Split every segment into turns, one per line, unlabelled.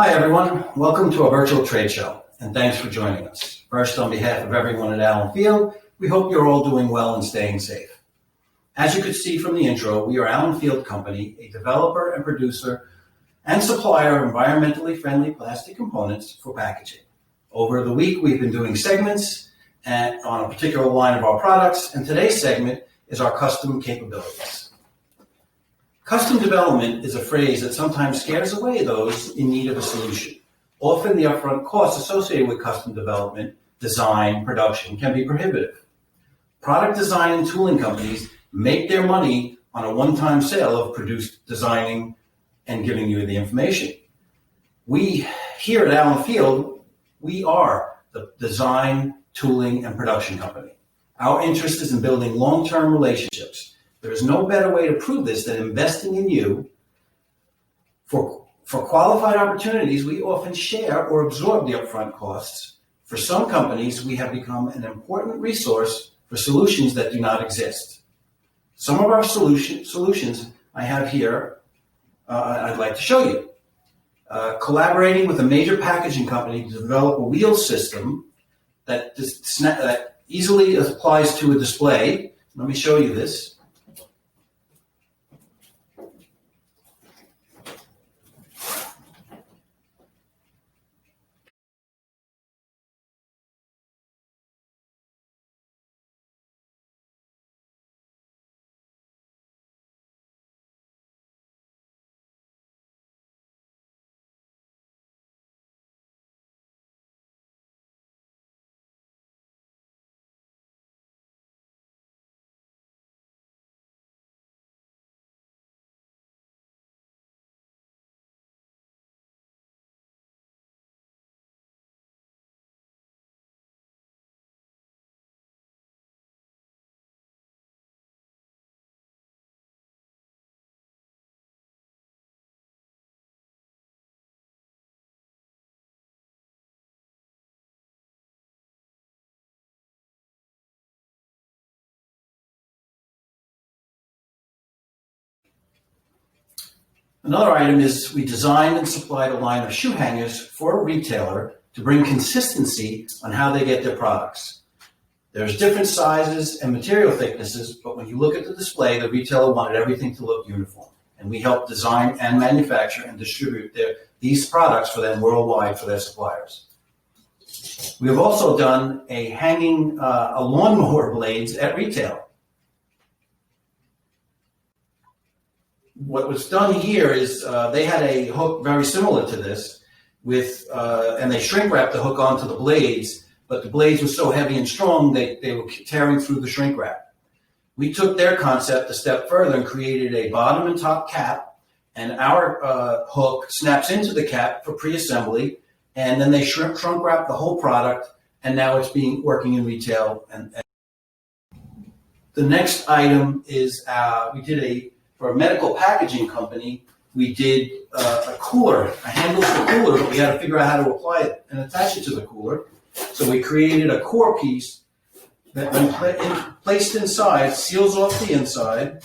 Hi, everyone. Welcome to our virtual trade show, and thanks for joining us. First, on behalf of everyone at Allen Field, we hope you're all doing well and staying safe. As you could see from the intro, we are Allen Field Company, a developer and producer and supplier of environmentally friendly plastic components for packaging. Over the week, we've been doing segments on a particular line of our products, and today's segment is our custom capabilities. Custom development is a phrase that sometimes scares away those in need of a solution. Often the upfront costs associated with custom development, design, production can be prohibitive. Product design and tooling companies make their money on a one-time sale of produced designing and giving you the information. We here at Allen Field, we are the design, tooling, and production company. Our interest is in building long-term relationships. There is no better way to prove this than investing in you. For qualified opportunities, we often share or absorb the upfront costs. For some companies, we have become an important resource for solutions that do not exist. Some of our solutions I have here, I'd like to show you. Collaborating with a major packaging company to develop a wheel system that easily applies to a display. Let me show you this. Another item is we designed and supplied a line of shoe hangers for a retailer to bring consistency on how they get their products. There's different sizes and material thicknesses, but when you look at the display, the retailer wanted everything to look uniform. And we help design and manufacture and distribute these products for them worldwide for their suppliers. We have also done a lawnmower blades at retail. What was done here is they had a hook very similar to this and they shrink wrapped the hook onto the blades, but the blades were so heavy and strong they were tearing through the shrink wrap. We took their concept a step further and created a bottom and top cap, and our hook snaps into the cap for pre-assembly, and then they shrunk wrap the whole product, and now it's working in retail. And the next item is for a medical packaging company, we did a cooler, a handle for the cooler, but we had to figure out how to apply it and attach it to the cooler. So we created a core piece that when placed inside, seals off the inside.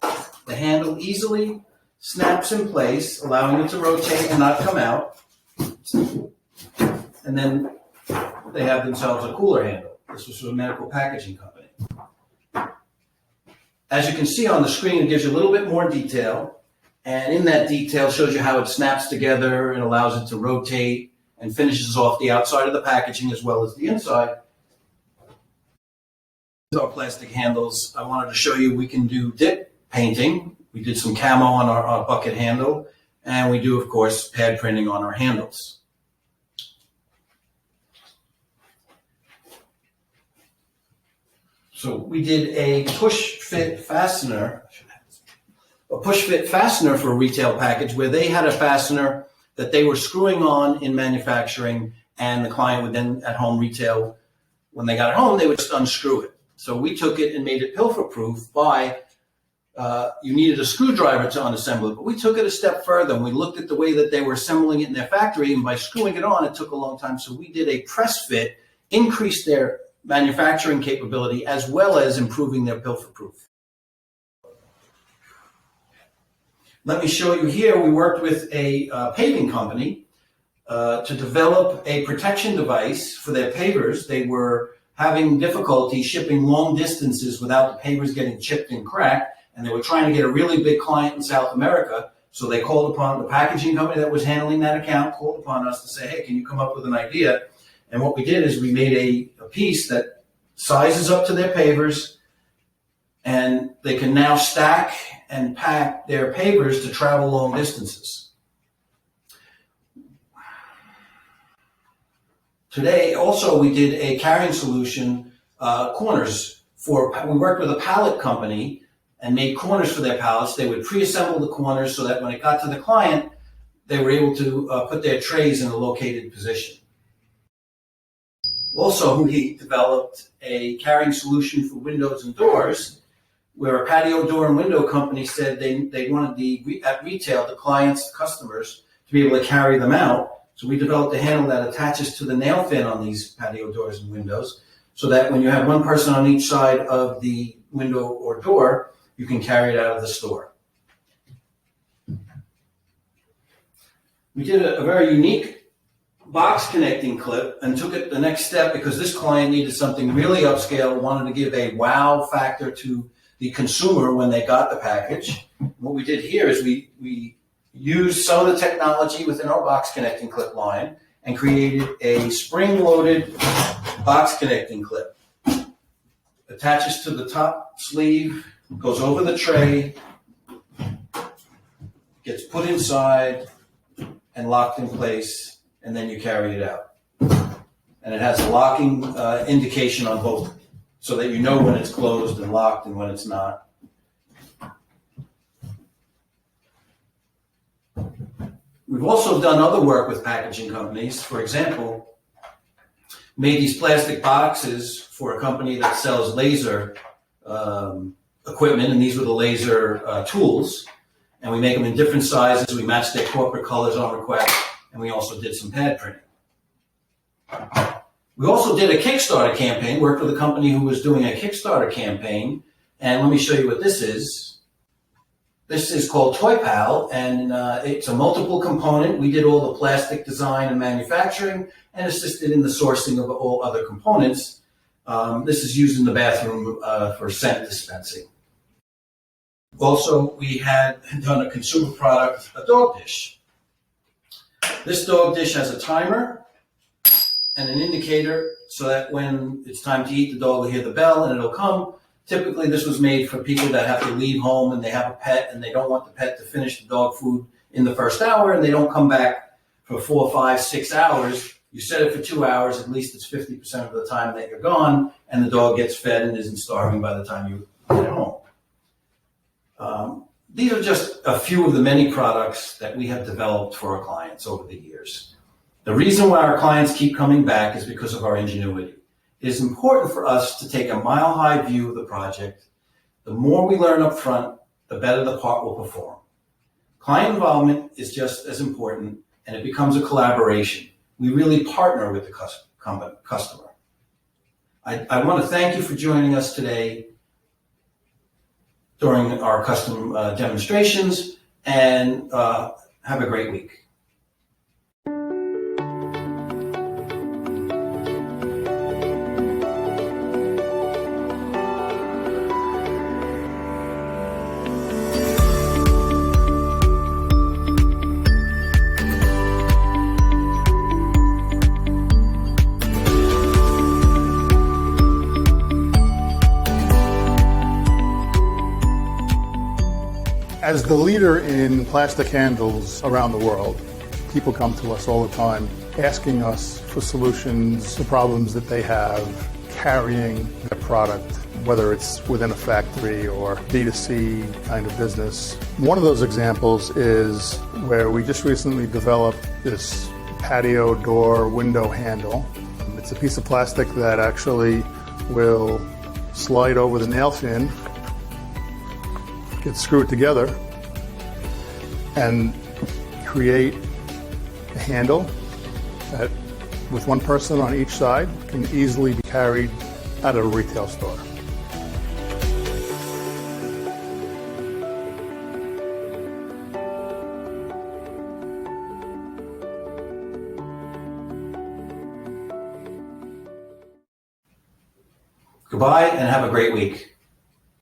The handle easily snaps in place, allowing it to rotate and not come out. And then they have themselves a cooler handle. This was for a medical packaging company. As you can see on the screen, it gives you a little bit more detail, and in that detail shows you how it snaps together and allows it to rotate and finishes off the outside of the packaging as well as the inside. Our plastic handles, I wanted to show you we can do dip painting. We did some camo on our bucket handle, and we do, of course, pad printing on our handles. So we did a push-fit fastener for a retail package where they had a fastener that they were screwing on in manufacturing, and the client would then at home retail, when they got it home, they would just unscrew it. So we took it and made it pilfer-proof by, you needed a screwdriver to unassemble it, but we took it a step further and we looked at the way that they were assembling it in their factory, and by screwing it on, it took a long time. So we did a press fit, increased their manufacturing capability as well as improving their pilfer-proof. Let me show you here, we worked with a paving company to develop a protection device for their pavers. They were having difficulty shipping long distances without the pavers getting chipped and cracked, and they were trying to get a really big client in South America. So they called upon the packaging company that was handling that account, called upon us to say, hey, can you come up with an idea? And what we did is we made a piece that sizes up to their pavers, and they can now stack and pack their pavers to travel long distances. Today, also, we did a carrying solution, corners we worked with a pallet company and made corners for their pallets. They would pre-assemble the corners so that when it got to the client, they were able to put their trays in a located position. Also, we developed a carrying solution for windows and doors, where a patio door and window company said they wanted at retail, the clients, customers, to be able to carry them out. So we developed a handle that attaches to the nail fin on these patio doors and windows, so that when you have one person on each side of the window or door, you can carry it out of the store. We did a very unique box connecting clip and took it the next step because this client needed something really upscale, wanted to give a wow factor to the consumer when they got the package. What we did here is we used some of the technology within our box connecting clip line and created a spring-loaded box connecting clip. Attaches to the top sleeve, goes over the tray, gets put inside and locked in place, and then you carry it out. And it has a locking indication on both, so that you know when it's closed and locked and when it's not. We've also done other work with packaging companies. For example, made these plastic boxes for a company that sells laser equipment, and these were the laser tools. And we make them in different sizes. We match their corporate colors on request, and we also did some pad printing. We also did a Kickstarter campaign, worked with a company who was doing a Kickstarter campaign, and let me show you what this is. This is called Toy Pal, and it's a multiple component. We did all the plastic design and manufacturing and assisted in the sourcing of all other components. This is used in the bathroom for scent dispensing. Also, we had done a consumer product, a dog dish. This dog dish has a timer and an indicator so that when it's time to eat, the dog will hear the bell and it'll come. Typically, this was made for people that have to leave home and they have a pet and they don't want the pet to finish the dog food in the first hour and they don't come back for 4, 5, 6 hours. You set it for 2 hours, at least it's 50% of the time that you're gone, and the dog gets fed and isn't starving by the time you get home. These are just a few of the many products that we have developed for our clients over the years. The reason why our clients keep coming back is because of our ingenuity. It is important for us to take a mile-high view of the project. The more we learn up front, the better the part will perform. Client involvement is just as important, and it becomes a collaboration. We really partner with the customer. I want to thank you for joining us today during our custom demonstrations, and have a great week.
As the leader in plastic handles around the world, people come to us all the time asking us for solutions to problems that they have carrying their product, whether it's within a factory or B2C kind of business. One of those examples is where we just recently developed this patio door window handle. It's a piece of plastic that actually will slide over the nail fin, get screwed together, and create a handle that, with one person on each side, can easily be carried out of a retail store.
Goodbye and have a great week.